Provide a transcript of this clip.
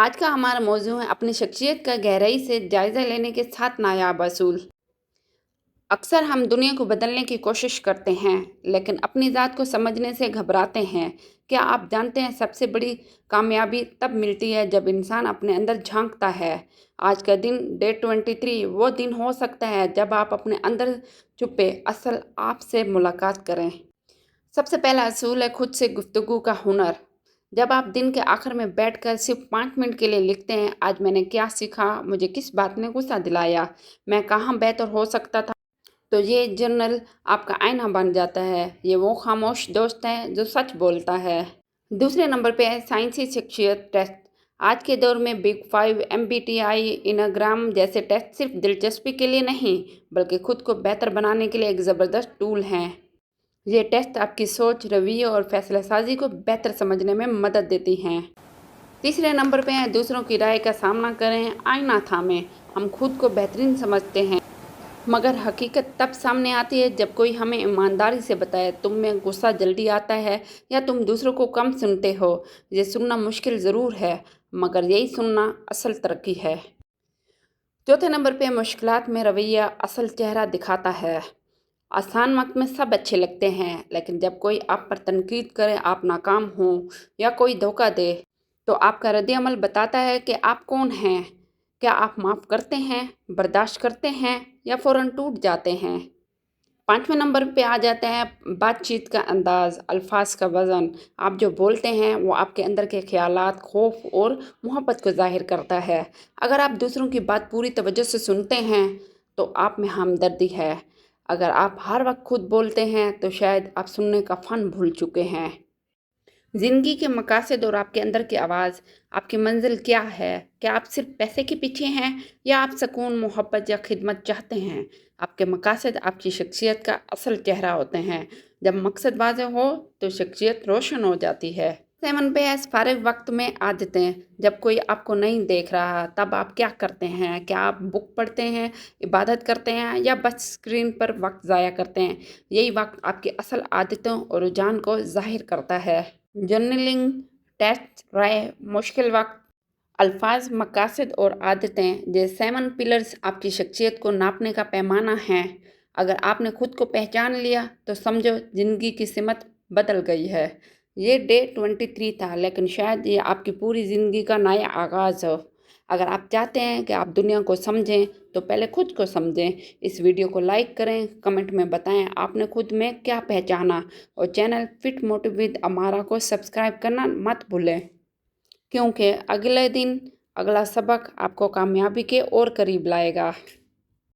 आज का हमारा मौजू है अपनी शख्सियत का गहराई से जायज़ा लेने के साथ नायाब असूल। अक्सर हम दुनिया को बदलने की कोशिश करते हैं, लेकिन अपनी ज़ात को समझने से घबराते हैं। क्या आप जानते हैं सबसे बड़ी कामयाबी तब मिलती है जब इंसान अपने अंदर झांकता है। आज का दिन डे 23 वो दिन हो सकता है जब आप अपने अंदर छुपे असल आप से मुलाकात करें। सबसे पहला असूल है खुद से गुफ्तगू का हुनर। जब आप दिन के आखिर में बैठकर सिर्फ 5 मिनट के लिए लिखते हैं, आज मैंने क्या सीखा, मुझे किस बात ने गुस्सा दिलाया, मैं कहाँ बेहतर हो सकता था, तो ये जर्नल आपका आईना बन जाता है। ये वो खामोश दोस्त है जो सच बोलता है। दूसरे नंबर पे है साइंसी शख्सियत टेस्ट। आज के दौर में बिग 5 MBTI इनाग्राम जैसे टेस्ट सिर्फ दिलचस्पी के लिए नहीं, बल्कि खुद को बेहतर बनाने के लिए एक ज़बरदस्त टूल हैं। ये टेस्ट आपकी सोच, रवैये और फैसला साजी को बेहतर समझने में मदद देती हैं। तीसरे नंबर पे हैं दूसरों की राय का सामना करें, आईना थामें। हम खुद को बेहतरीन समझते हैं, मगर हकीकत तब सामने आती है जब कोई हमें ईमानदारी से बताए तुम में गुस्सा जल्दी आता है या तुम दूसरों को कम सुनते हो। ये सुनना मुश्किल ज़रूर है, मगर यही सुनना असल तरक्की है। चौथे नंबर पे मुश्किलात में रवैया असल चेहरा दिखाता है। आसान वक्त में सब अच्छे लगते हैं, लेकिन जब कोई आप पर तनकीद करे, आप नाकाम हो या कोई धोखा दे, तो आपका रद्द-ए-अमल बताता है कि आप कौन हैं। क्या आप माफ़ करते हैं, बर्दाश्त करते हैं या फ़ौरन टूट जाते हैं। पाँचवें नंबर पे आ जाता है बातचीत का अंदाज़, अल्फाज का वज़न। आप जो बोलते हैं वो आपके अंदर के ख़यालात, खौफ और मोहब्बत को ज़ाहिर करता है। अगर आप दूसरों की बात पूरी तवज्जो से सुनते हैं तो आप में हमदर्दी है। अगर आप हर वक्त खुद बोलते हैं तो शायद आप सुनने का फ़न भूल चुके हैं। ज़िंदगी के मकासद और आपके अंदर की आवाज़, आपकी मंजिल क्या है। क्या आप सिर्फ पैसे के पीछे हैं या आप सुकून, मोहब्बत या खिदमत चाहते हैं। आपके मकासद आपकी शख्सियत का असल चेहरा होते हैं। जब मकसद वाज़ेह हो तो शख्सियत रोशन हो जाती है। 7 पे है फारिग वक्त में आदतें। जब कोई आपको नहीं देख रहा तब आप क्या करते हैं। क्या आप बुक पढ़ते हैं, इबादत करते हैं या बस स्क्रीन पर वक्त ज़ाया करते हैं। यही वक्त आपकी असल आदतों और रुझान को ज़ाहिर करता है। जर्नलिंग, टेस्ट, राय, मुश्किल वक्त, अल्फाज, मकासद और आदतें, ये 7 पिलर्स आपकी शख्सियत को नापने का पैमाना हैं। अगर आपने खुद को पहचान लिया तो समझो ज़िंदगी की सिमत बदल गई है। ये डे 23 था, लेकिन शायद ये आपकी पूरी ज़िंदगी का नया आगाज़ हो। अगर आप चाहते हैं कि आप दुनिया को समझें तो पहले खुद को समझें। इस वीडियो को लाइक करें, कमेंट में बताएं आपने खुद में क्या पहचाना, और चैनल फिट मोटिव विद अमारा को सब्सक्राइब करना मत भूलें, क्योंकि अगले दिन अगला सबक आपको कामयाबी के और करीब लाएगा।